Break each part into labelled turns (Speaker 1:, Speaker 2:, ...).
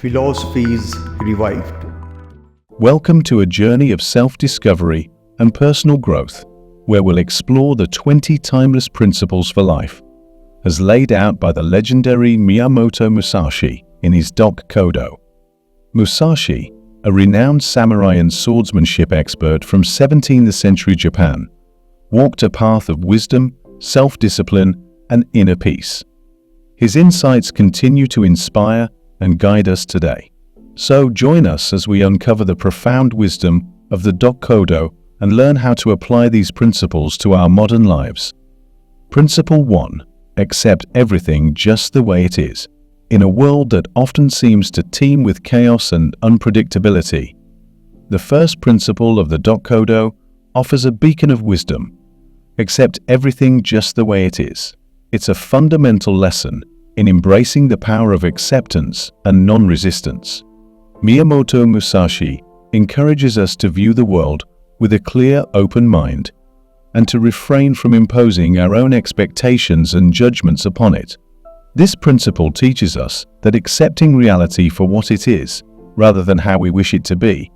Speaker 1: Philosophies Revived.
Speaker 2: Welcome to a journey of self-discovery and personal growth, where we'll explore the 20 timeless principles for life, as laid out by the legendary Miyamoto Musashi in his Decoded. Musashi, a renowned samurai and swordsmanship expert from 17th century Japan, walked a path of wisdom, self-discipline, and inner peace. His insights continue to inspire and guide us today. So join us as we uncover the profound wisdom of the Decoded and learn how to apply these principles to our modern lives. Principle 1. Accept everything just the way it is. In a world that often seems to teem with chaos and unpredictability, the first principle of the Decoded offers a beacon of wisdom. Accept everything just the way it is. It's a fundamental lesson in embracing the power of acceptance and non-resistance. Miyamoto Musashi encourages us to view the world with a clear, open mind and to refrain from imposing our own expectations and judgments upon it. This principle teaches us that accepting reality for what it is, rather than how we wish it to be,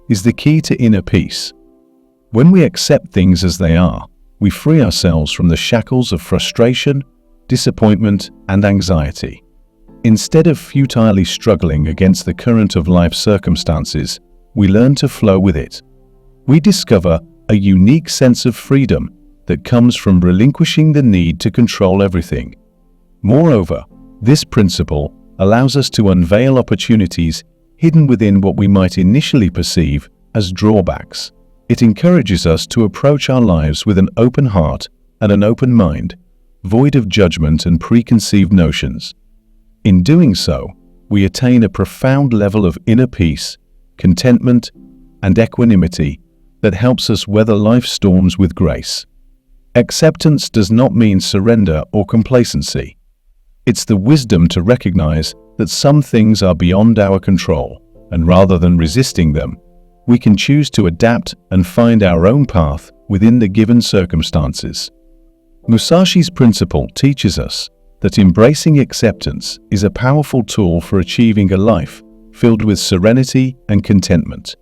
Speaker 2: is the key to inner peace. When we accept things as they are, we free ourselves from the shackles of frustration, disappointment, and anxiety. Instead of futilely struggling against the current of life's circumstances, we learn to flow with it. We discover a unique sense of freedom that comes from relinquishing the need to control everything. Moreover, this principle allows us to unveil opportunities hidden within what we might initially perceive as drawbacks. It encourages us to approach our lives with an open heart and an open mind, void of judgment and preconceived notions. In doing so, we attain a profound level of inner peace, contentment, and equanimity that helps us weather life's storms with grace. Acceptance does not mean surrender or complacency. It's the wisdom to recognize that some things are beyond our control, and rather than resisting them, we can choose to adapt and find our own path within the given circumstances. Musashi's principle teaches us that embracing acceptance is a powerful tool for achieving a life filled with serenity and contentment,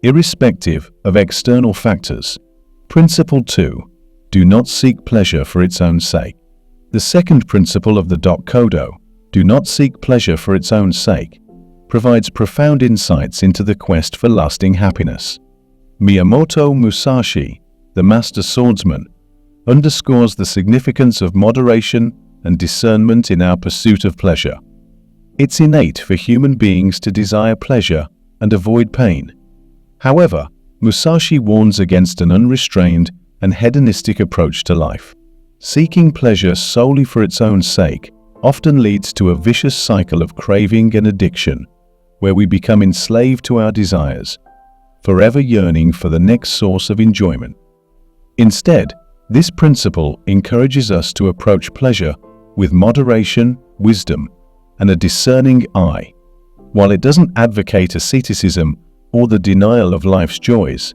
Speaker 2: irrespective of external factors. Principle 2. Do not seek pleasure for its own sake. The second principle of the Decoded, do not seek pleasure for its own sake, provides profound insights into the quest for lasting happiness. Miyamoto Musashi, the master swordsman, underscores the significance of moderation and discernment in our pursuit of pleasure. It's innate for human beings to desire pleasure and avoid pain. However, Musashi warns against an unrestrained and hedonistic approach to life. Seeking pleasure solely for its own sake often leads to a vicious cycle of craving and addiction, where we become enslaved to our desires, forever yearning for the next source of enjoyment. Instead, this principle encourages us to approach pleasure with moderation, wisdom, and a discerning eye. While it doesn't advocate asceticism or the denial of life's joys,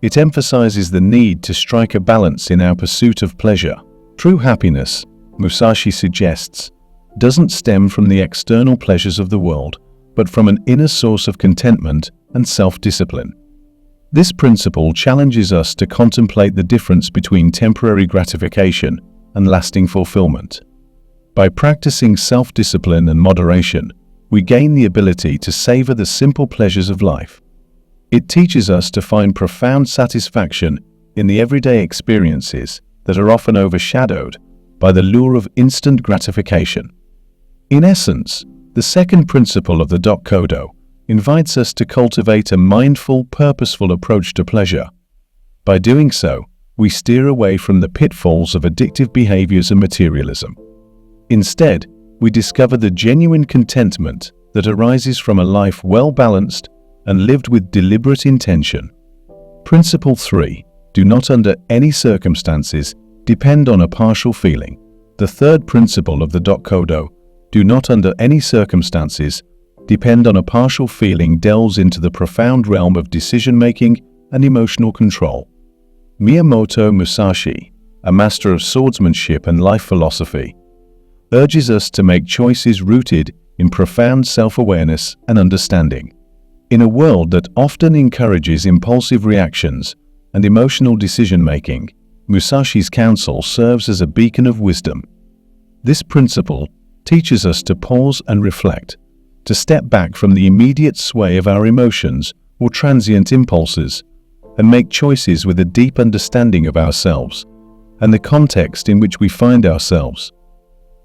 Speaker 2: it emphasizes the need to strike a balance in our pursuit of pleasure. True happiness, Musashi suggests, doesn't stem from the external pleasures of the world, but from an inner source of contentment and self-discipline. This principle challenges us to contemplate the difference between temporary gratification and lasting fulfillment. By practicing self-discipline and moderation, we gain the ability to savor the simple pleasures of life. It teaches us to find profound satisfaction in the everyday experiences that are often overshadowed by the lure of instant gratification. In essence, the second principle of the Decoded invites us to cultivate a mindful, purposeful approach to pleasure. By doing so, we steer away from the pitfalls of addictive behaviors and materialism. Instead, we discover the genuine contentment that arises from a life well-balanced and lived with deliberate intention. Principle 3. Do not under any circumstances depend on a partial feeling. The third principle of the Decoded, do not under any circumstances depend on a partial feeling, delves into the profound realm of decision-making and emotional control. Miyamoto Musashi, a master of swordsmanship and life philosophy, urges us to make choices rooted in profound self-awareness and understanding. In a world that often encourages impulsive reactions and emotional decision-making, Musashi's counsel serves as a beacon of wisdom. This principle teaches us to pause and reflect, to step back from the immediate sway of our emotions or transient impulses, and make choices with a deep understanding of ourselves and the context in which we find ourselves.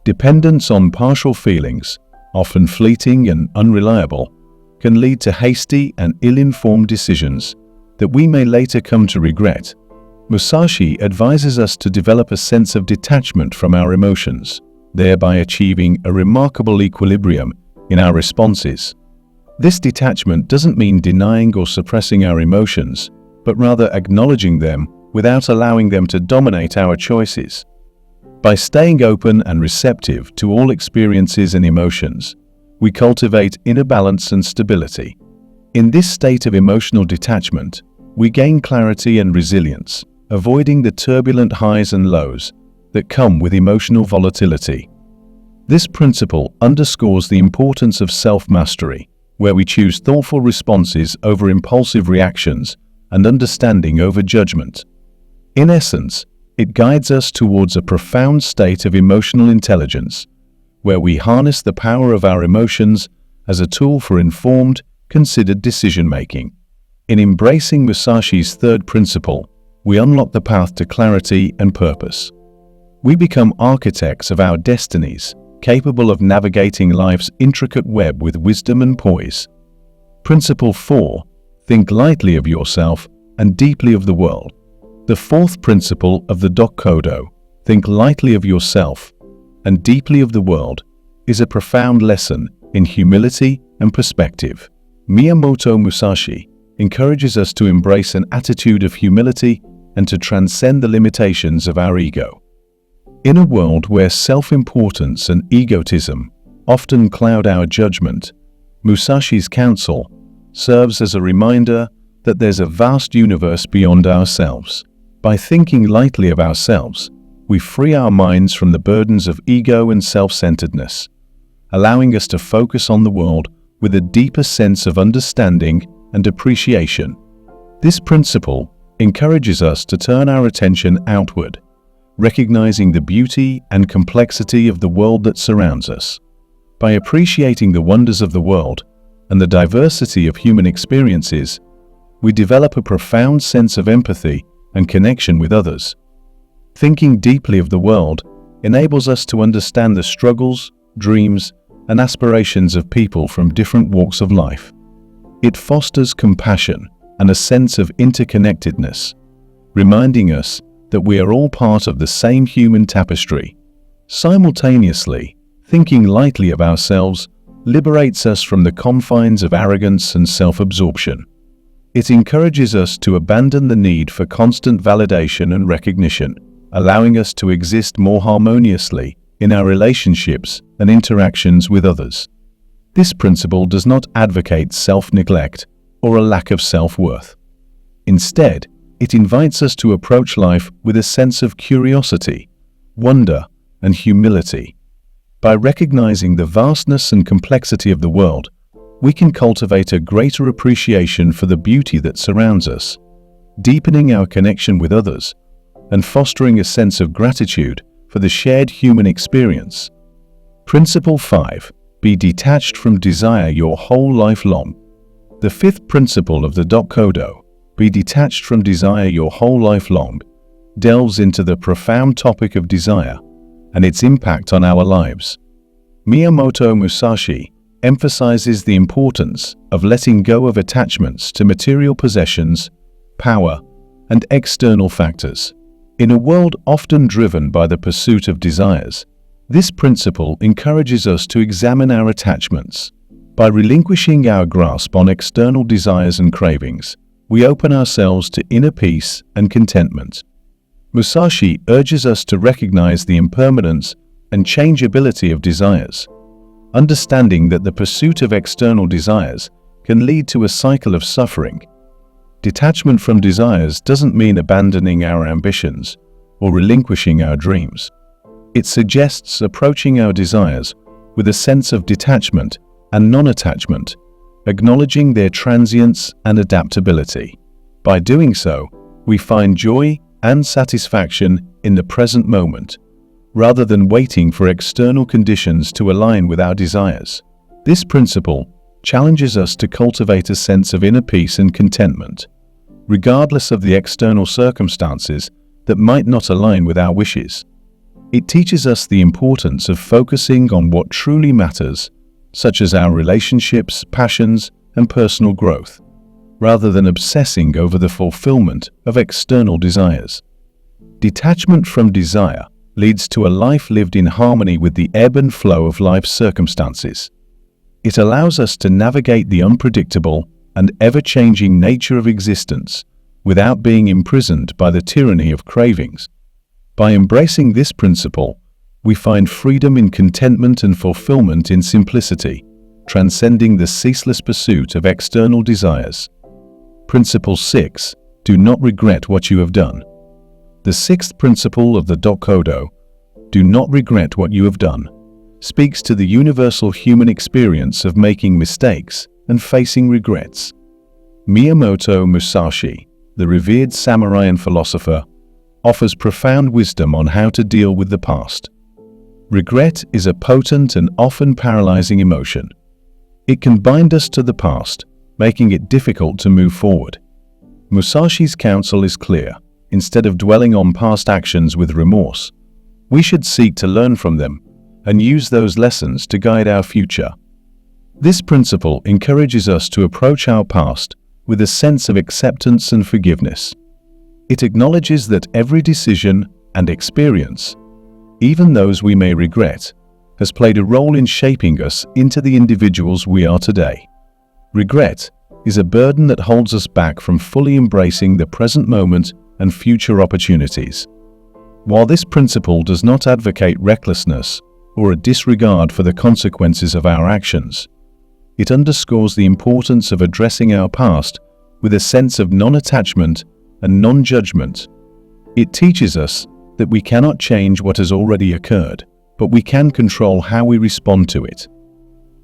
Speaker 2: Dependence on partial feelings, often fleeting and unreliable, can lead to hasty and ill-informed decisions that we may later come to regret. Musashi advises us to develop a sense of detachment from our emotions, thereby achieving a remarkable equilibrium in our responses. This detachment doesn't mean denying or suppressing our emotions, but rather acknowledging them without allowing them to dominate our choices. By staying open and receptive to all experiences and emotions, we cultivate inner balance and stability. In this state of emotional detachment, we gain clarity and resilience, avoiding the turbulent highs and lows that come with emotional volatility. This principle underscores the importance of self-mastery, where we choose thoughtful responses over impulsive reactions and understanding over judgment. In essence, it guides us towards a profound state of emotional intelligence, where we harness the power of our emotions as a tool for informed, considered decision-making. In embracing Musashi's third principle, we unlock the path to clarity and purpose. We become architects of our destinies, capable of navigating life's intricate web with wisdom and poise. Principle 4. Think lightly of yourself and deeply of the world. The fourth principle of the Dokodo, think lightly of yourself and deeply of the world, is a profound lesson in humility and perspective. Miyamoto Musashi encourages us to embrace an attitude of humility and to transcend the limitations of our ego. In a world where self-importance and egotism often cloud our judgment, Musashi's counsel serves as a reminder that there's a vast universe beyond ourselves. By thinking lightly of ourselves, we free our minds from the burdens of ego and self-centeredness, allowing us to focus on the world with a deeper sense of understanding and appreciation. This principle encourages us to turn our attention outward, recognizing the beauty and complexity of the world that surrounds us. By appreciating the wonders of the world and the diversity of human experiences, we develop a profound sense of empathy and connection with others. Thinking deeply of the world enables us to understand the struggles, dreams, and aspirations of people from different walks of life. It fosters compassion and a sense of interconnectedness, reminding us that we are all part of the same human tapestry. Simultaneously, thinking lightly of ourselves liberates us from the confines of arrogance and self-absorption. It encourages us to abandon the need for constant validation and recognition, allowing us to exist more harmoniously in our relationships and interactions with others. This principle does not advocate self-neglect or a lack of self-worth. Instead, it invites us to approach life with a sense of curiosity, wonder, and humility. By recognizing the vastness and complexity of the world, we can cultivate a greater appreciation for the beauty that surrounds us, deepening our connection with others and fostering a sense of gratitude for the shared human experience. Principle 5. Be detached from desire your whole life long. The fifth principle of the Dokodo, be detached from desire your whole life long, delves into the profound topic of desire and its impact on our lives. Miyamoto Musashi emphasizes the importance of letting go of attachments to material possessions, power, and external factors. In a world often driven by the pursuit of desires, this principle encourages us to examine our attachments. By relinquishing our grasp on external desires and cravings, we open ourselves to inner peace and contentment. Musashi urges us to recognize the impermanence and changeability of desires, understanding that the pursuit of external desires can lead to a cycle of suffering. Detachment from desires doesn't mean abandoning our ambitions or relinquishing our dreams. It suggests approaching our desires with a sense of detachment and non-attachment, acknowledging their transience and adaptability. By doing so, we find joy and satisfaction in the present moment, rather than waiting for external conditions to align with our desires. This principle challenges us to cultivate a sense of inner peace and contentment, regardless of the external circumstances that might not align with our wishes. It teaches us the importance of focusing on what truly matters, such as our relationships, passions, and personal growth, rather than obsessing over the fulfillment of external desires. Detachment from desire leads to a life lived in harmony with the ebb and flow of life's circumstances. It allows us to navigate the unpredictable and ever-changing nature of existence without being imprisoned by the tyranny of cravings. By embracing this principle, we find freedom in contentment and fulfillment in simplicity, transcending the ceaseless pursuit of external desires. Principle 6. Do not regret what you have done. The sixth principle of the Dokodo, do not regret what you have done, speaks to the universal human experience of making mistakes and facing regrets. Miyamoto Musashi, the revered samurai and philosopher, offers profound wisdom on how to deal with the past. Regret is a potent and often paralyzing emotion. It can bind us to the past, making it difficult to move forward. Musashi's counsel is clear. Instead of dwelling on past actions with remorse, we should seek to learn from them and use those lessons to guide our future. This principle encourages us to approach our past with a sense of acceptance and forgiveness. It acknowledges that every decision and experience, even those we may regret, has played a role in shaping us into the individuals we are today. Regret is a burden that holds us back from fully embracing the present moment and future opportunities. While this principle does not advocate recklessness or a disregard for the consequences of our actions, it underscores the importance of addressing our past with a sense of non-attachment and non-judgment. It teaches us that we cannot change what has already occurred, but we can control how we respond to it.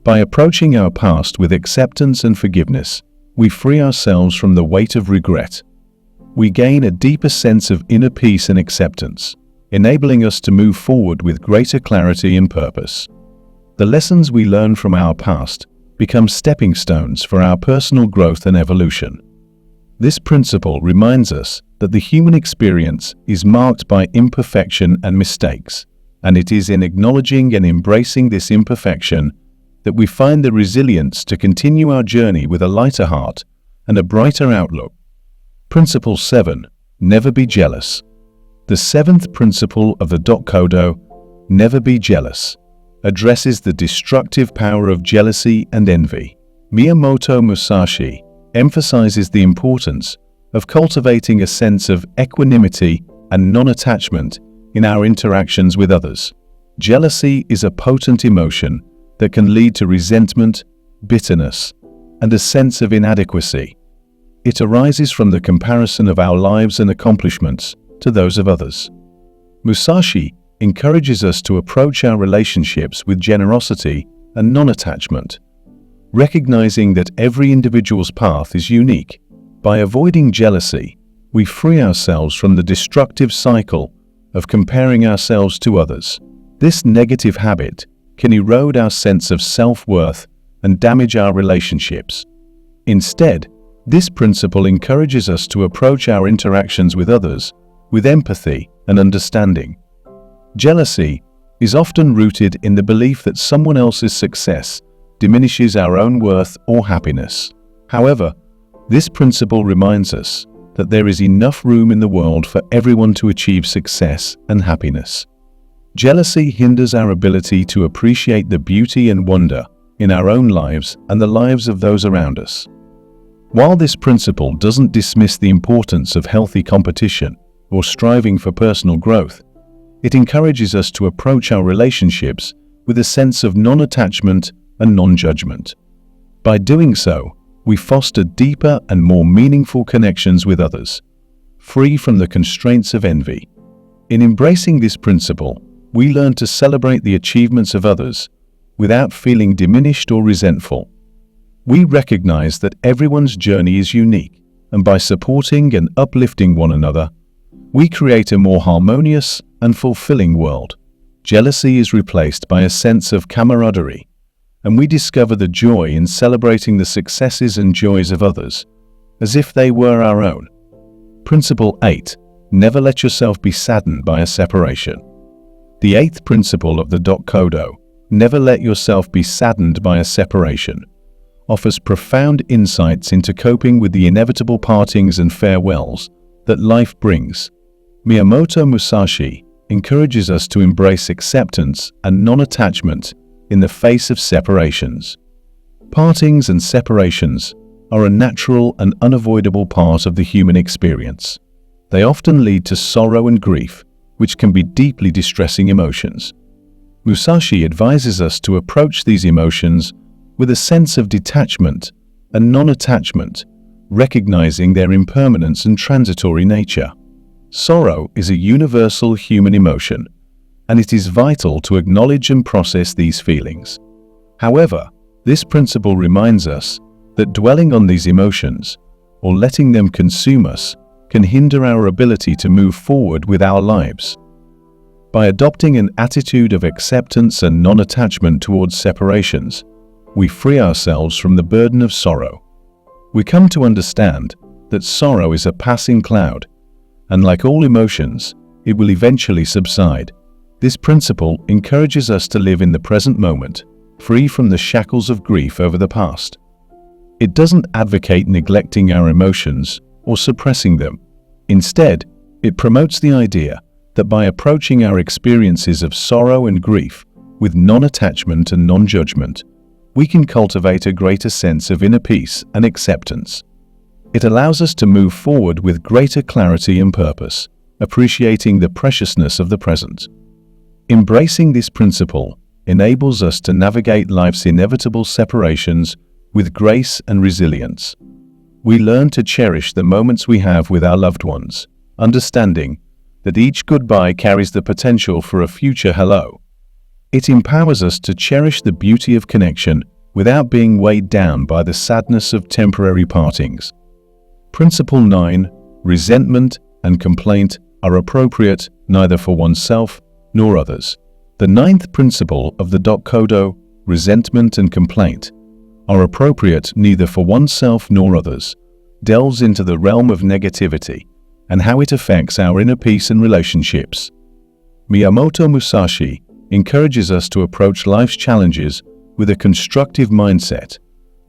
Speaker 2: By approaching our past with acceptance and forgiveness, we free ourselves from the weight of regret. We gain a deeper sense of inner peace and acceptance, enabling us to move forward with greater clarity and purpose. The lessons we learn from our past become stepping stones for our personal growth and evolution. This principle reminds us that the human experience is marked by imperfection and mistakes, and it is in acknowledging and embracing this imperfection that we find the resilience to continue our journey with a lighter heart and a brighter outlook. Principle 7. Never be jealous. The seventh principle of the Dokodo, never be jealous, addresses the destructive power of jealousy and envy. Miyamoto Musashi emphasizes the importance of cultivating a sense of equanimity and non-attachment in our interactions with others. Jealousy is a potent emotion that can lead to resentment, bitterness, and a sense of inadequacy. It arises from the comparison of our lives and accomplishments to those of others. Musashi encourages us to approach our relationships with generosity and non-attachment, recognizing that every individual's path is unique. By avoiding jealousy, we free ourselves from the destructive cycle of comparing ourselves to others. This negative habit can erode our sense of self-worth and damage our relationships. Instead, this principle encourages us to approach our interactions with others with empathy and understanding. Jealousy is often rooted in the belief that someone else's success diminishes our own worth or happiness. However, this principle reminds us that there is enough room in the world for everyone to achieve success and happiness. Jealousy hinders our ability to appreciate the beauty and wonder in our own lives and the lives of those around us. While this principle doesn't dismiss the importance of healthy competition or striving for personal growth, it encourages us to approach our relationships with a sense of non-attachment and non-judgment. By doing so, we foster deeper and more meaningful connections with others, free from the constraints of envy. In embracing this principle, we learn to celebrate the achievements of others without feeling diminished or resentful. We recognize that everyone's journey is unique, and by supporting and uplifting one another, we create a more harmonious and fulfilling world. Jealousy is replaced by a sense of camaraderie, and we discover the joy in celebrating the successes and joys of others, as if they were our own. Principle 8. Never let yourself be saddened by a separation. The eighth principle of the Decoded, never let yourself be saddened by a separation, offers profound insights into coping with the inevitable partings and farewells that life brings. Miyamoto Musashi encourages us to embrace acceptance and non-attachment in the face of separations. Partings and separations are a natural and unavoidable part of the human experience. They often lead to sorrow and grief, which can be deeply distressing emotions. Musashi advises us to approach these emotions with a sense of detachment and non-attachment, recognizing their impermanence and transitory nature. Sorrow is a universal human emotion, and it is vital to acknowledge and process these feelings. However, this principle reminds us that dwelling on these emotions, or letting them consume us, can hinder our ability to move forward with our lives. By adopting an attitude of acceptance and non-attachment towards separations, we free ourselves from the burden of sorrow. We come to understand that sorrow is a passing cloud, and like all emotions, it will eventually subside. This principle encourages us to live in the present moment, free from the shackles of grief over the past. It doesn't advocate neglecting our emotions or suppressing them. Instead, it promotes the idea that by approaching our experiences of sorrow and grief with non-attachment and non-judgment, we can cultivate a greater sense of inner peace and acceptance. It allows us to move forward with greater clarity and purpose, appreciating the preciousness of the present. Embracing this principle enables us to navigate life's inevitable separations with grace and resilience. We learn to cherish the moments we have with our loved ones, understanding that each goodbye carries the potential for a future hello. It empowers us to cherish the beauty of connection without being weighed down by the sadness of temporary partings. Principle 9. Resentment and complaint are appropriate neither for oneself nor others. The ninth principle of the Decoded, resentment and complaint are appropriate neither for oneself nor others, delves into the realm of negativity and how it affects our inner peace and relationships. Miyamoto Musashi encourages us to approach life's challenges with a constructive mindset,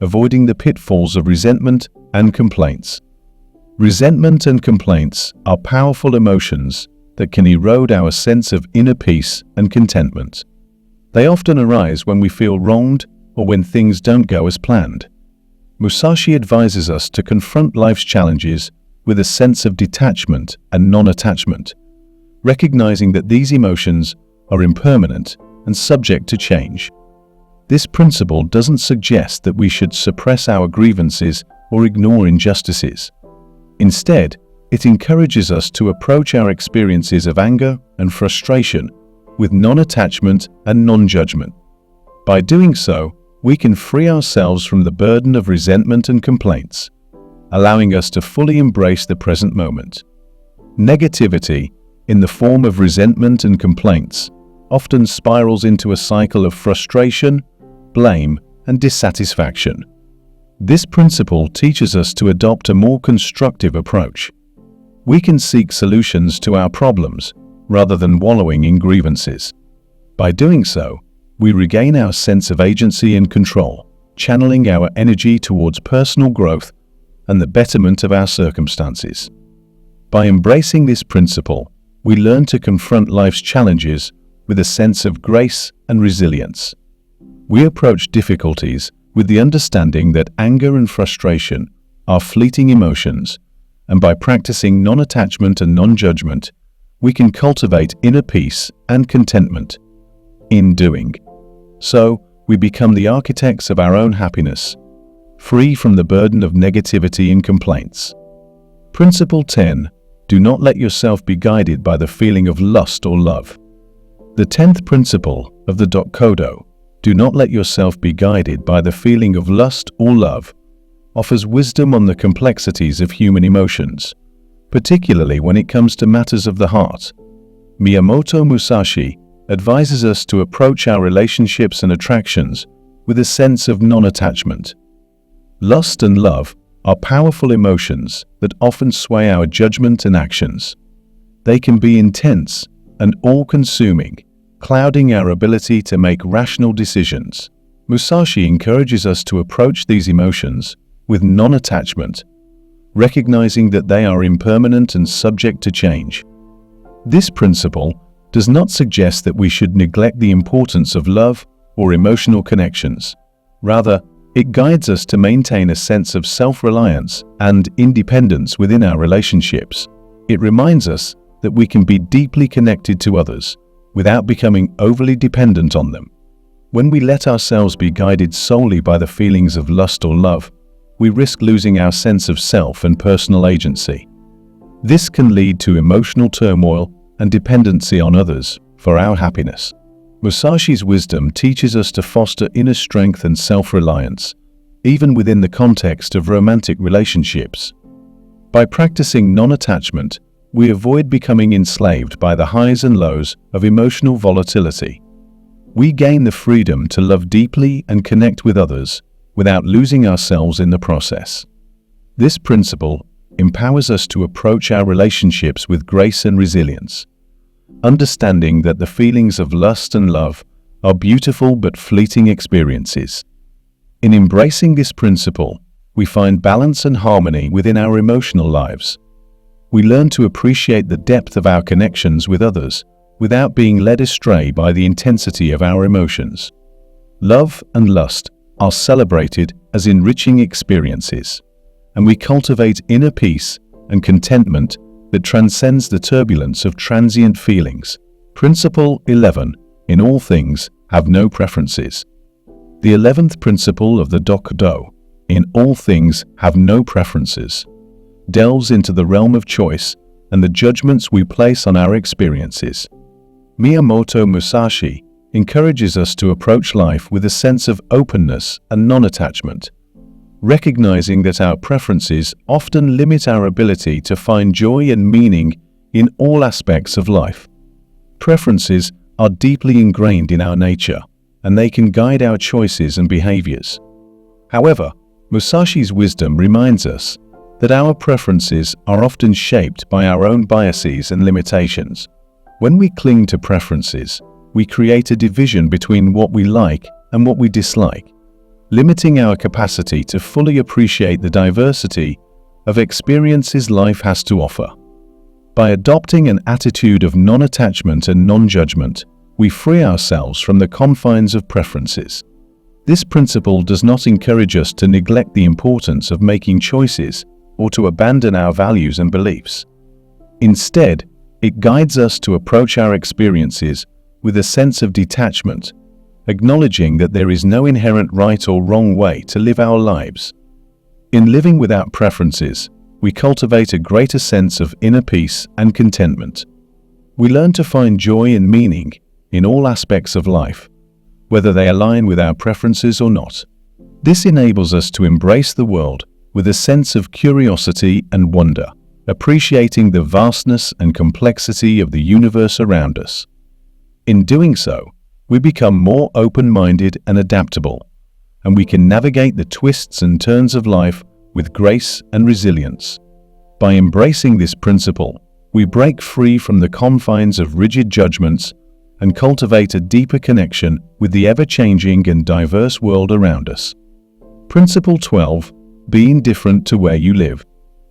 Speaker 2: avoiding the pitfalls of resentment and complaints. Resentment and complaints are powerful emotions that can erode our sense of inner peace and contentment. They often arise when we feel wronged or when things don't go as planned. Musashi advises us to confront life's challenges with a sense of detachment and non-attachment, recognizing that these emotions are impermanent and subject to change. This principle doesn't suggest that we should suppress our grievances or ignore injustices. Instead, it encourages us to approach our experiences of anger and frustration with non-attachment and non-judgment. By doing so, we can free ourselves from the burden of resentment and complaints, allowing us to fully embrace the present moment. Negativity, in the form of resentment and complaints, often spirals into a cycle of frustration, blame, and dissatisfaction. This principle teaches us to adopt a more constructive approach. We can seek solutions to our problems rather than wallowing in grievances. By doing so, we regain our sense of agency and control, channeling our energy towards personal growth and the betterment of our circumstances. By embracing this principle, we learn to confront life's challenges with a sense of grace and resilience. We approach difficulties with the understanding that anger and frustration are fleeting emotions, and by practicing non-attachment and non-judgment, we can cultivate inner peace and contentment. In doing so, we become the architects of our own happiness, free from the burden of negativity and complaints. Principle 10. Do not let yourself be guided by the feeling of lust or love. The 10th principle of the Decoded Do not let yourself be guided by the feeling of lust or love, offers wisdom on the complexities of human emotions, particularly when it comes to matters of the heart. Miyamoto Musashi advises us to approach our relationships and attractions with a sense of non-attachment. Lust and love are powerful emotions that often sway our judgment and actions. They can be intense and all-consuming, clouding our ability to make rational decisions. Musashi encourages us to approach these emotions with non-attachment, recognizing that they are impermanent and subject to change. This principle does not suggest that we should neglect the importance of love or emotional connections. Rather, it guides us to maintain a sense of self-reliance and independence within our relationships. It reminds us that we can be deeply connected to others without becoming overly dependent on them. When we let ourselves be guided solely by the feelings of lust or love, we risk losing our sense of self and personal agency. This can lead to emotional turmoil and dependency on others for our happiness. Musashi's wisdom teaches us to foster inner strength and self-reliance, even within the context of romantic relationships. By practicing non-attachment, we avoid becoming enslaved by the highs and lows of emotional volatility. We gain the freedom to love deeply and connect with others without losing ourselves in the process. This principle empowers us to approach our relationships with grace and resilience, understanding that the feelings of lust and love are beautiful but fleeting experiences. In embracing this principle, we find balance and harmony within our emotional lives. We learn to appreciate the depth of our connections with others without being led astray by the intensity of our emotions. Love and lust are celebrated as enriching experiences, and we cultivate inner peace and contentment that transcends the turbulence of transient feelings. Principle 11. In all things, have no preferences. The 11th principle of the Decoded, in all things, have no preferences, delves into the realm of choice and the judgments we place on our experiences. Miyamoto Musashi encourages us to approach life with a sense of openness and non-attachment, recognizing that our preferences often limit our ability to find joy and meaning in all aspects of life. Preferences are deeply ingrained in our nature, and they can guide our choices and behaviors. However, Musashi's wisdom reminds us that our preferences are often shaped by our own biases and limitations. When we cling to preferences, we create a division between what we like and what we dislike, limiting our capacity to fully appreciate the diversity of experiences life has to offer. By adopting an attitude of non-attachment and non-judgment, we free ourselves from the confines of preferences. This principle does not encourage us to neglect the importance of making choices or to abandon our values and beliefs. Instead, it guides us to approach our experiences with a sense of detachment, acknowledging that there is no inherent right or wrong way to live our lives. In living without preferences, we cultivate a greater sense of inner peace and contentment. We learn to find joy and meaning in all aspects of life, whether they align with our preferences or not. This enables us to embrace the world with a sense of curiosity and wonder, appreciating the vastness and complexity of the universe around us. In doing so, we become more open-minded and adaptable, and we can navigate the twists and turns of life with grace and resilience. By embracing this principle, we break free from the confines of rigid judgments and cultivate a deeper connection with the ever-changing and diverse world around us. Principle 12. Be indifferent to where you live.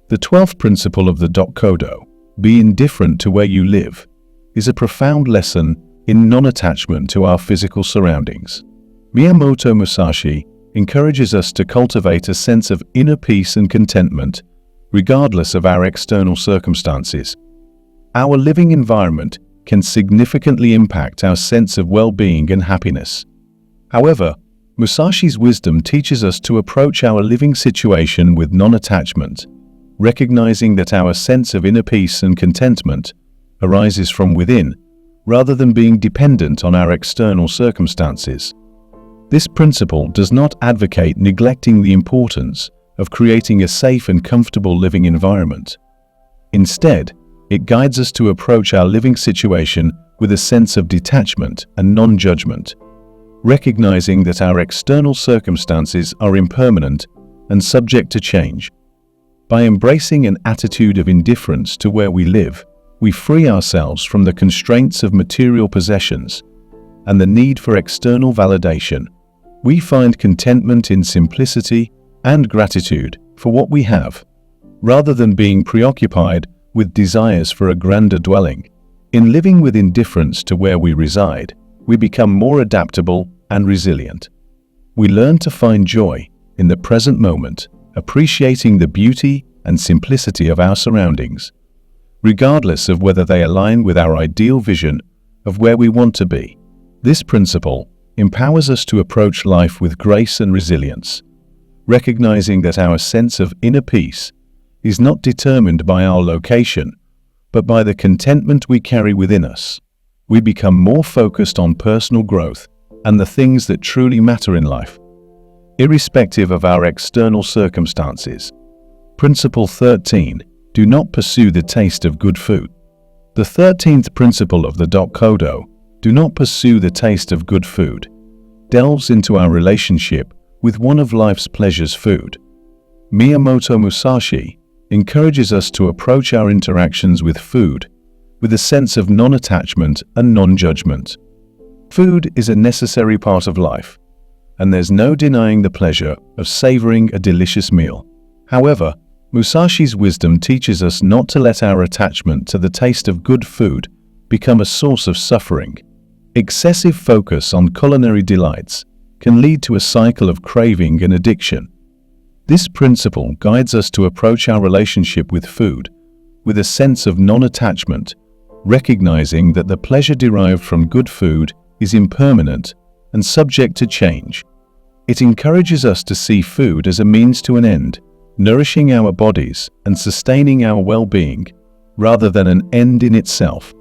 Speaker 2: The 12th principle of the Decoded, be indifferent to where you live, is a profound lesson in non-attachment to our physical surroundings. Miyamoto Musashi encourages us to cultivate a sense of inner peace and contentment, regardless of our external circumstances. Our living environment can significantly impact our sense of well-being and happiness. However, Musashi's wisdom teaches us to approach our living situation with non-attachment, recognizing that our sense of inner peace and contentment arises from within, rather than being dependent on our external circumstances. This principle does not advocate neglecting the importance of creating a safe and comfortable living environment. Instead, it guides us to approach our living situation with a sense of detachment and non-judgment, recognizing that our external circumstances are impermanent and subject to change. By embracing an attitude of indifference to where we live, we free ourselves from the constraints of material possessions and the need for external validation. We find contentment in simplicity and gratitude for what we have, rather than being preoccupied with desires for a grander dwelling. In living with indifference to where we reside, we become more adaptable and resilient. We learn to find joy in the present moment, appreciating the beauty and simplicity of our surroundings, regardless of whether they align with our ideal vision of where we want to be. This principle empowers us to approach life with grace and resilience, recognizing that our sense of inner peace is not determined by our location, but by the contentment we carry within us. We become more focused on personal growth and the things that truly matter in life, irrespective of our external circumstances. Principle 13. Do not pursue the taste of good food. The 13th principle of the Decoded, do not pursue the taste of good food, delves into our relationship with one of life's pleasures, food. Miyamoto Musashi encourages us to approach our interactions with food with a sense of non-attachment and non-judgment. Food is a necessary part of life, and there's no denying the pleasure of savoring a delicious meal. However, Musashi's wisdom teaches us not to let our attachment to the taste of good food become a source of suffering. Excessive focus on culinary delights can lead to a cycle of craving and addiction. This principle guides us to approach our relationship with food with a sense of non-attachment, recognizing that the pleasure derived from good food is impermanent and subject to change. It encourages us to see food as a means to an end, nourishing our bodies and sustaining our well-being, rather than an end in itself.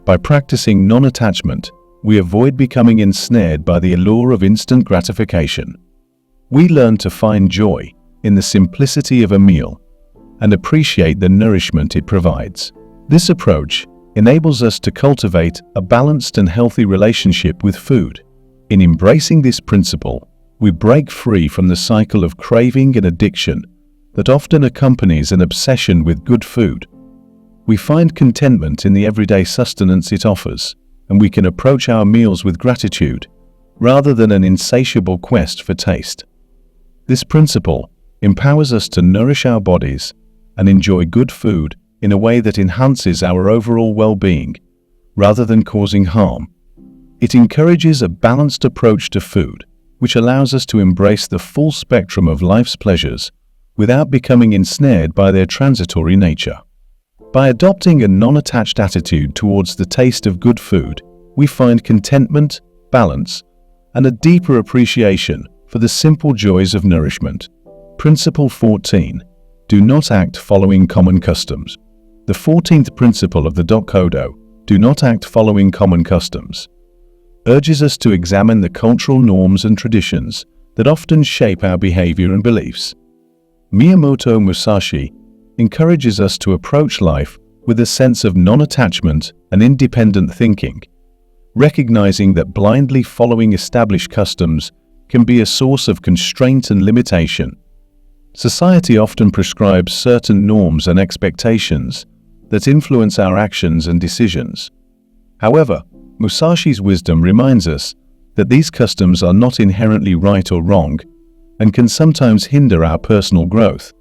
Speaker 2: By practicing non-attachment, we avoid becoming ensnared by the allure of instant gratification. We learn to find joy in the simplicity of a meal and appreciate the nourishment it provides. This approach enables us to cultivate a balanced and healthy relationship with food. In embracing this principle, we break free from the cycle of craving and addiction that often accompanies an obsession with good food. We find contentment in the everyday sustenance it offers, and we can approach our meals with gratitude rather than an insatiable quest for taste. This principle empowers us to nourish our bodies and enjoy good food in a way that enhances our overall well-being rather than causing harm. It encourages a balanced approach to food, which allows us to embrace the full spectrum of life's pleasures without becoming ensnared by their transitory nature. By adopting a non-attached attitude towards the taste of good food, we find contentment, balance, and a deeper appreciation for the simple joys of nourishment. Principle 14. Do not act following common customs. The 14th principle of the Decoded, do not act following common customs, urges us to examine the cultural norms and traditions that often shape our behavior and beliefs. Miyamoto Musashi encourages us to approach life with a sense of non-attachment and independent thinking, recognizing that blindly following established customs can be a source of constraint and limitation. Society often prescribes certain norms and expectations that influence our actions and decisions. However, Musashi's wisdom reminds us that these customs are not inherently right or wrong and can sometimes hinder our personal growth.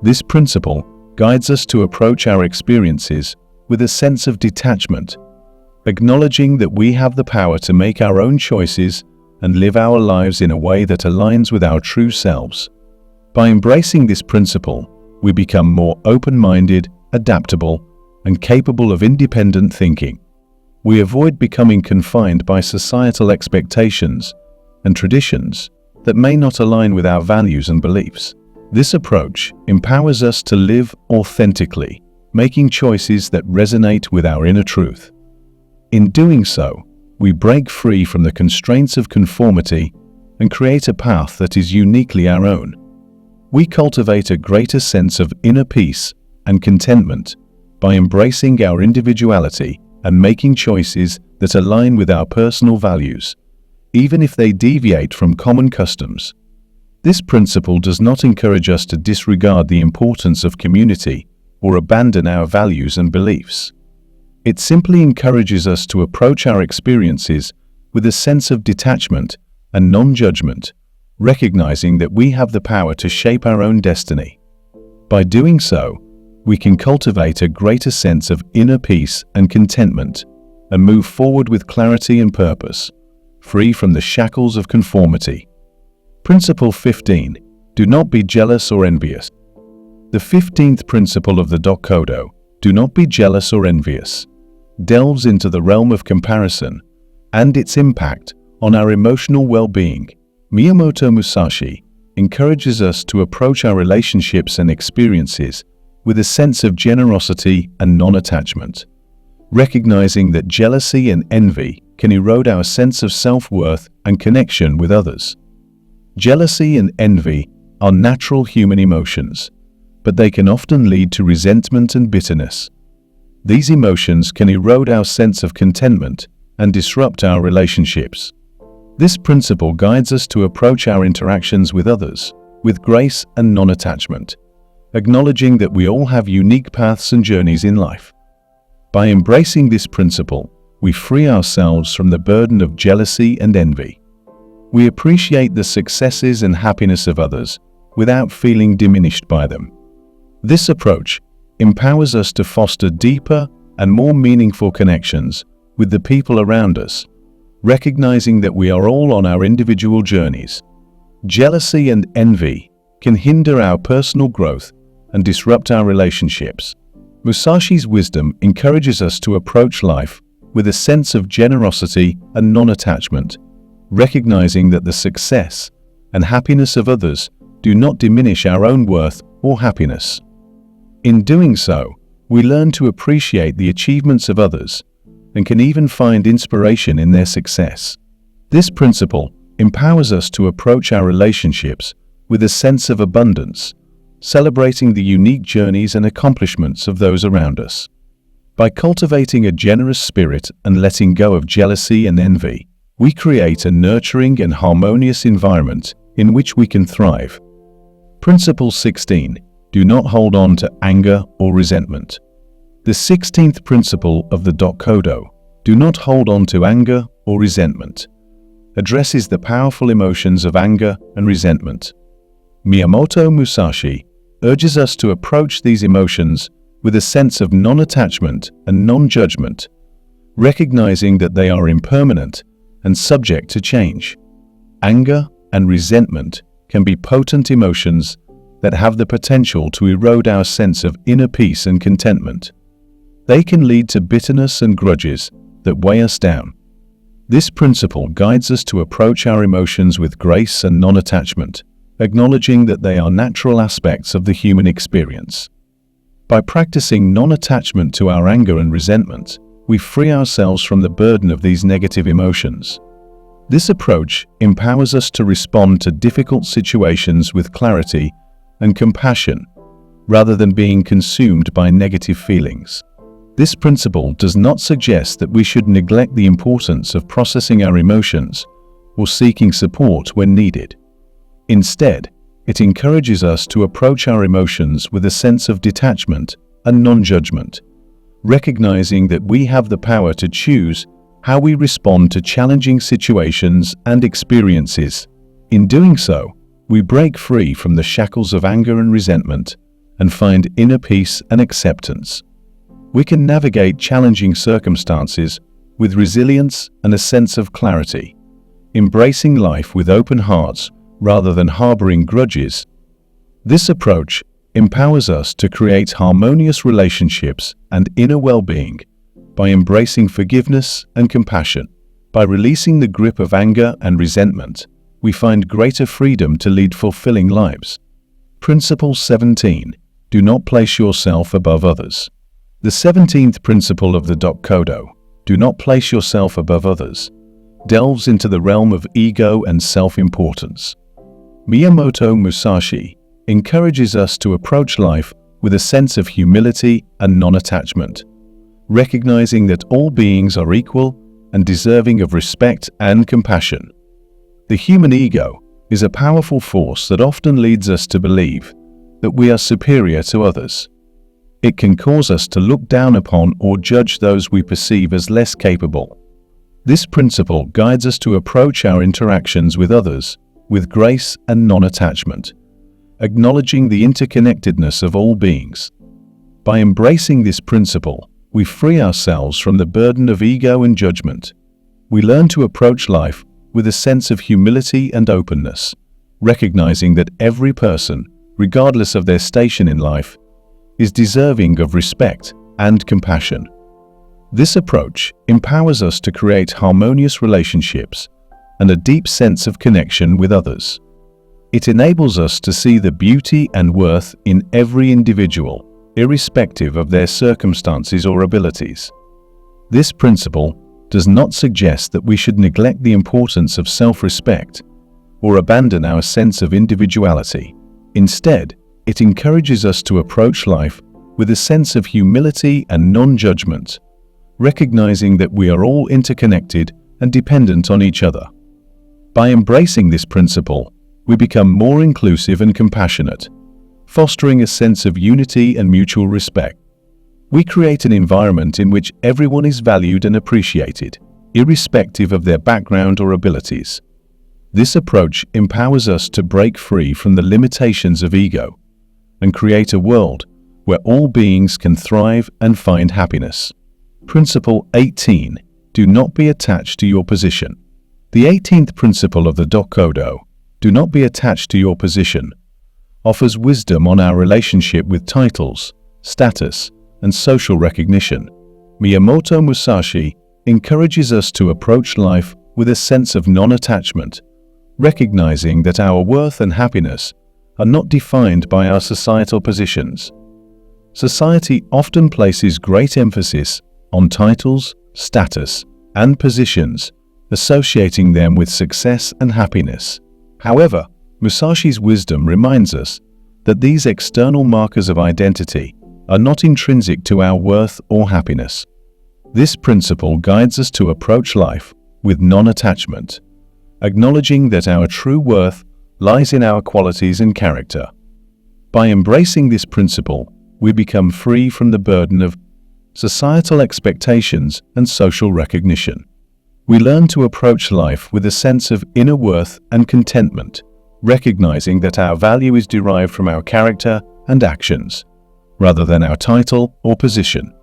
Speaker 2: This principle guides us to approach our experiences with a sense of detachment, acknowledging that we have the power to make our own choices and live our lives in a way that aligns with our true selves. By embracing this principle, we become more open-minded, adaptable, and capable of independent thinking. We avoid becoming confined by societal expectations and traditions that may not align with our values and beliefs. This approach empowers us to live authentically, making choices that resonate with our inner truth. In doing so, we break free from the constraints of conformity and create a path that is uniquely our own. We cultivate a greater sense of inner peace and contentment by embracing our individuality and making choices that align with our personal values, even if they deviate from common customs. This principle does not encourage us to disregard the importance of community or abandon our values and beliefs. It simply encourages us to approach our experiences with a sense of detachment and non-judgment, recognizing that we have the power to shape our own destiny. By doing so, we can cultivate a greater sense of inner peace and contentment and move forward with clarity and purpose, free from the shackles of conformity. Principle 15. Do not be jealous or envious. The 15th principle of the Decoded, do not be jealous or envious, delves into the realm of comparison and its impact on our emotional well-being. Miyamoto Musashi encourages us to approach our relationships and experiences with a sense of generosity and non-attachment, recognizing that jealousy and envy can erode our sense of self-worth and connection with others. Jealousy and envy are natural human emotions, but they can often lead to resentment and bitterness. These emotions can erode our sense of contentment and disrupt our relationships. This principle guides us to approach our interactions with others with grace and non-attachment, acknowledging that we all have unique paths and journeys in life. By embracing this principle, we free ourselves from the burden of jealousy and envy. We appreciate the successes and happiness of others without feeling diminished by them. This approach empowers us to foster deeper and more meaningful connections with the people around us, recognizing that we are all on our individual journeys. Jealousy and envy can hinder our personal growth and disrupt our relationships. Musashi's wisdom encourages us to approach life with a sense of generosity and non-attachment, recognizing that the success and happiness of others do not diminish our own worth or happiness. In doing so, we learn to appreciate the achievements of others and can even find inspiration in their success. This principle empowers us to approach our relationships with a sense of abundance, celebrating the unique journeys and accomplishments of those around us. By cultivating a generous spirit and letting go of jealousy and envy, we create a nurturing and harmonious environment in which we can thrive. Principle 16. Do not hold on to anger or resentment. The 16th principle of the Decoded, do not hold on to anger or resentment, addresses the powerful emotions of anger and resentment. Miyamoto Musashi urges us to approach these emotions with a sense of non-attachment and non-judgment, recognizing that they are impermanent and subject to change. Anger and resentment can be potent emotions that have the potential to erode our sense of inner peace and contentment. They can lead to bitterness and grudges that weigh us down. This principle guides us to approach our emotions with grace and non-attachment, acknowledging that they are natural aspects of the human experience. By practicing non-attachment to our anger and resentment, we free ourselves from the burden of these negative emotions. This approach empowers us to respond to difficult situations with clarity and compassion, rather than being consumed by negative feelings. This principle does not suggest that we should neglect the importance of processing our emotions or seeking support when needed. Instead, it encourages us to approach our emotions with a sense of detachment and non-judgment, recognizing that we have the power to choose how we respond to challenging situations and experiences. In doing so, we break free from the shackles of anger and resentment and find inner peace and acceptance. We can navigate challenging circumstances with resilience and a sense of clarity, embracing life with open hearts rather than harboring grudges. This approach empowers us to create harmonious relationships and inner well-being by embracing forgiveness and compassion. By releasing the grip of anger and resentment, we find greater freedom to lead fulfilling lives. Principle 17. Do not place yourself above others. The 17th principle of the Decoded, do not place yourself above others, delves into the realm of ego and self-importance. Miyamoto Musashi encourages us to approach life with a sense of humility and non-attachment, recognizing that all beings are equal and deserving of respect and compassion. The human ego is a powerful force that often leads us to believe that we are superior to others. It can cause us to look down upon or judge those we perceive as less capable. This principle guides us to approach our interactions with others with grace and non-attachment, acknowledging the interconnectedness of all beings. By embracing this principle, we free ourselves from the burden of ego and judgment. We learn to approach life with a sense of humility and openness, recognizing that every person, regardless of their station in life, is deserving of respect and compassion. This approach empowers us to create harmonious relationships and a deep sense of connection with others. It enables us to see the beauty and worth in every individual, irrespective of their circumstances or abilities. This principle does not suggest that we should neglect the importance of self-respect or abandon our sense of individuality. Instead, it encourages us to approach life with a sense of humility and non-judgment, recognizing that we are all interconnected and dependent on each other. By embracing this principle, we become more inclusive and compassionate, fostering a sense of unity and mutual respect. We create an environment in which everyone is valued and appreciated, irrespective of their background or abilities. This approach empowers us to break free from the limitations of ego and create a world where all beings can thrive and find happiness. Principle 18. Do not be attached to your position. The 18th principle of the Decoded, do not be attached to your position, offers wisdom on our relationship with titles, status, and social recognition. Miyamoto Musashi encourages us to approach life with a sense of non-attachment, recognizing that our worth and happiness are not defined by our societal positions. Society often places great emphasis on titles, status, and positions, associating them with success and happiness. However, Musashi's wisdom reminds us that these external markers of identity are not intrinsic to our worth or happiness. This principle guides us to approach life with non-attachment, acknowledging that our true worth lies in our qualities and character. By embracing this principle, we become free from the burden of societal expectations and social recognition. We learn to approach life with a sense of inner worth and contentment, recognizing that our value is derived from our character and actions, rather than our title or position.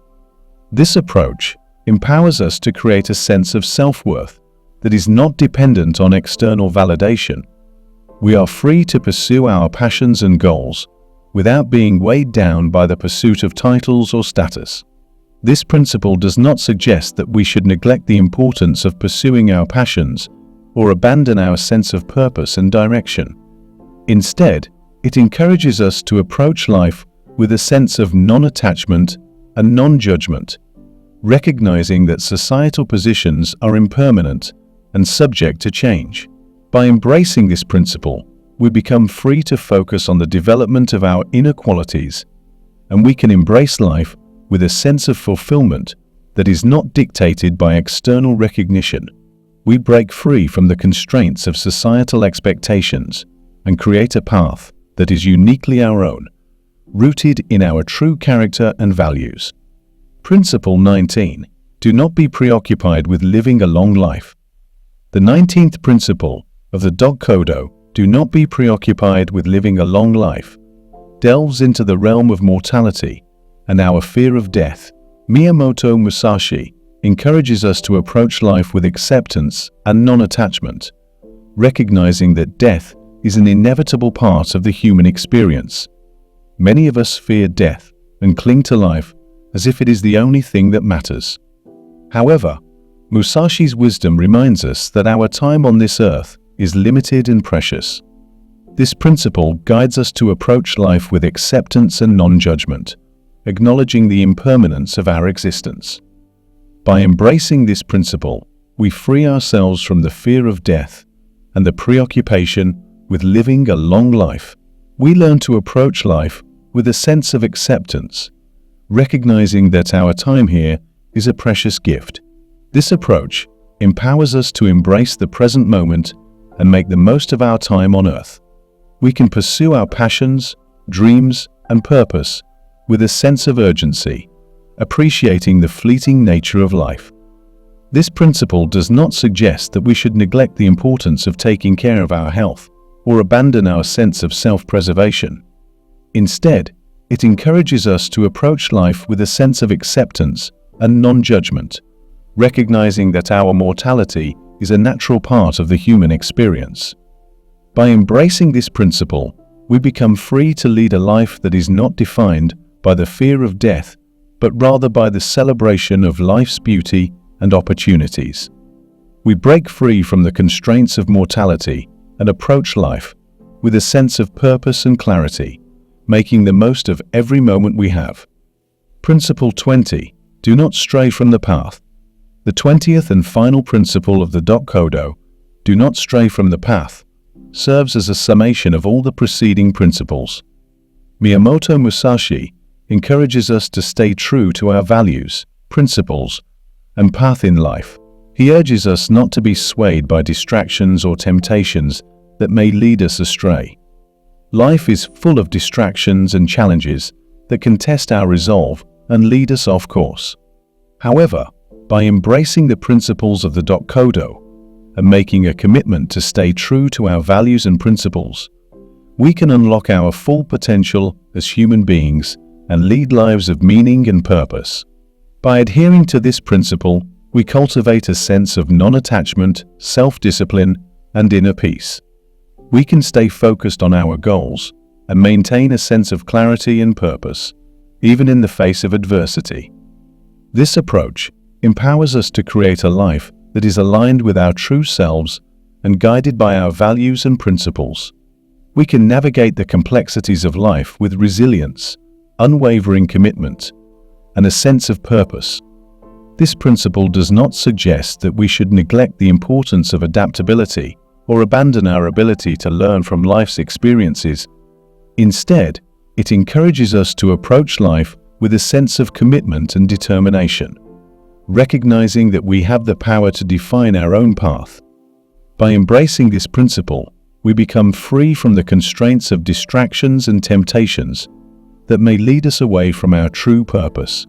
Speaker 2: This approach empowers us to create a sense of self-worth that is not dependent on external validation. We are free to pursue our passions and goals without being weighed down by the pursuit of titles or status. This principle does not suggest that we should neglect the importance of pursuing our passions or abandon our sense of purpose and direction. Instead, it encourages us to approach life with a sense of non-attachment and non-judgment, recognizing that societal positions are impermanent and subject to change. By embracing this principle, we become free to focus on the development of our inner qualities, and we can embrace life with a sense of fulfillment that is not dictated by external recognition. We break free from the constraints of societal expectations and create a path that is uniquely our own, rooted in our true character and values. Principle 19. Do not be preoccupied with living a long life. The 19th principle of the Decoded, do not be preoccupied with living a long life, delves into the realm of mortality and our fear of death. Miyamoto Musashi encourages us to approach life with acceptance and non-attachment, recognizing that death is an inevitable part of the human experience. Many of us fear death and cling to life as if it is the only thing that matters. However, Musashi's wisdom reminds us that our time on this earth is limited and precious. This principle guides us to approach life with acceptance and non-judgment, acknowledging the impermanence of our existence. By embracing this principle, we free ourselves from the fear of death and the preoccupation with living a long life. We learn to approach life with a sense of acceptance, recognizing that our time here is a precious gift. This approach empowers us to embrace the present moment and make the most of our time on earth. We can pursue our passions, dreams, and purpose with a sense of urgency, appreciating the fleeting nature of life. This principle does not suggest that we should neglect the importance of taking care of our health or abandon our sense of self-preservation. Instead, it encourages us to approach life with a sense of acceptance and non-judgment, recognizing that our mortality is a natural part of the human experience. By embracing this principle, we become free to lead a life that is not defined by the fear of death, but rather by the celebration of life's beauty and opportunities. We break free from the constraints of mortality and approach life with a sense of purpose and clarity, making the most of every moment we have. Principle 20. Do not stray from the path. The 20th and final principle of the Decoded, do not stray from the path, serves as a summation of all the preceding principles. Miyamoto Musashi encourages us to stay true to our values, principles, and path in life. He urges us not to be swayed by distractions or temptations that may lead us astray. Life is full of distractions and challenges that can test our resolve and lead us off course. However, by embracing the principles of the Decoded and making a commitment to stay true to our values and principles, we can unlock our full potential as human beings and lead lives of meaning and purpose. By adhering to this principle, we cultivate a sense of non-attachment, self-discipline, and inner peace. We can stay focused on our goals and maintain a sense of clarity and purpose, even in the face of adversity. This approach empowers us to create a life that is aligned with our true selves and guided by our values and principles. We can navigate the complexities of life with resilience, unwavering commitment, and a sense of purpose. This principle does not suggest that we should neglect the importance of adaptability or abandon our ability to learn from life's experiences. Instead, it encourages us to approach life with a sense of commitment and determination, recognizing that we have the power to define our own path. By embracing this principle, we become free from the constraints of distractions and temptations that may lead us away from our true purpose.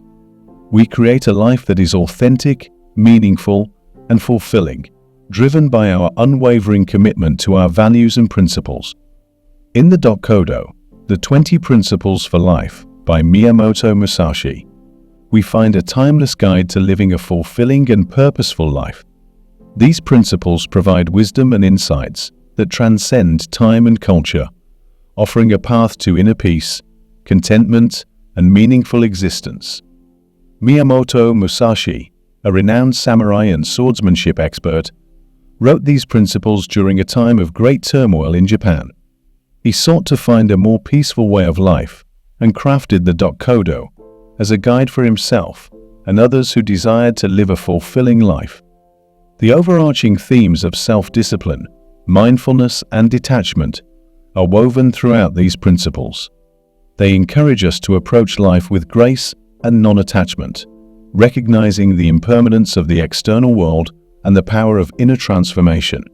Speaker 2: We create a life that is authentic, meaningful, and fulfilling, driven by our unwavering commitment to our values and principles. In the Decoded, the 20 Principles for Life by Miyamoto Musashi, we find a timeless guide to living a fulfilling and purposeful life. These principles provide wisdom and insights that transcend time and culture, offering a path to inner peace, contentment, and meaningful existence. Miyamoto Musashi, a renowned samurai and swordsmanship expert, wrote these principles during a time of great turmoil in Japan. He sought to find a more peaceful way of life and crafted the Decoded as a guide for himself and others who desired to live a fulfilling life. The overarching themes of self-discipline, mindfulness, and detachment are woven throughout these principles. They encourage us to approach life with grace and non-attachment, recognizing the impermanence of the external world and the power of inner transformation.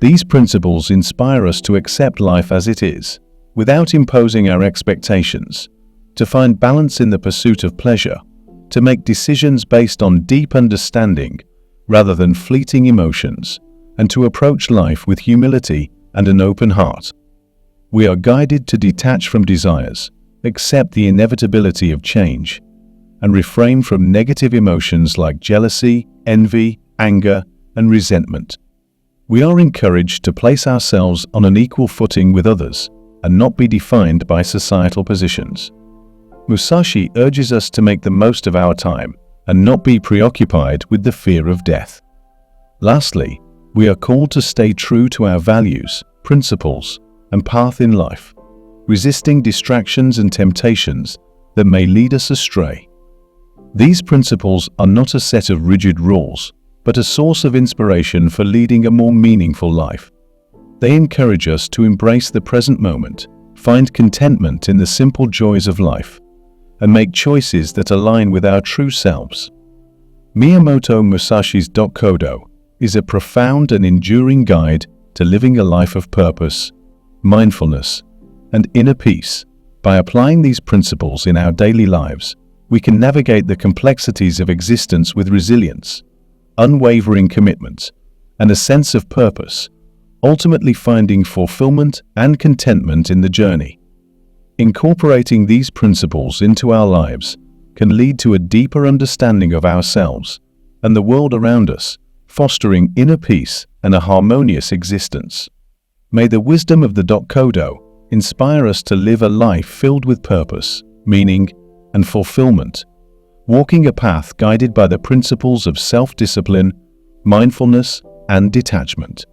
Speaker 2: These principles inspire us to accept life as it is, without imposing our expectations, to find balance in the pursuit of pleasure, to make decisions based on deep understanding rather than fleeting emotions, and to approach life with humility and an open heart. We are guided to detach from desires, accept the inevitability of change, and refrain from negative emotions like jealousy, envy, anger, and resentment. We are encouraged to place ourselves on an equal footing with others and not be defined by societal positions. Musashi urges us to make the most of our time and not be preoccupied with the fear of death. Lastly, we are called to stay true to our values, principles, and path in life, resisting distractions and temptations that may lead us astray. These principles are not a set of rigid rules, but a source of inspiration for leading a more meaningful life. They encourage us to embrace the present moment, find contentment in the simple joys of life, and make choices that align with our true selves. Miyamoto Musashi's Dokodo is a profound and enduring guide to living a life of purpose, mindfulness, and inner peace. By applying these principles in our daily lives, we can navigate the complexities of existence with resilience, unwavering commitment, and a sense of purpose, ultimately finding fulfillment and contentment in the journey. Incorporating these principles into our lives can lead to a deeper understanding of ourselves and the world around us, fostering inner peace and a harmonious existence. May the wisdom of the Dokodo inspire us to live a life filled with purpose, meaning, and fulfillment, walking a path guided by the principles of self-discipline, mindfulness, and detachment.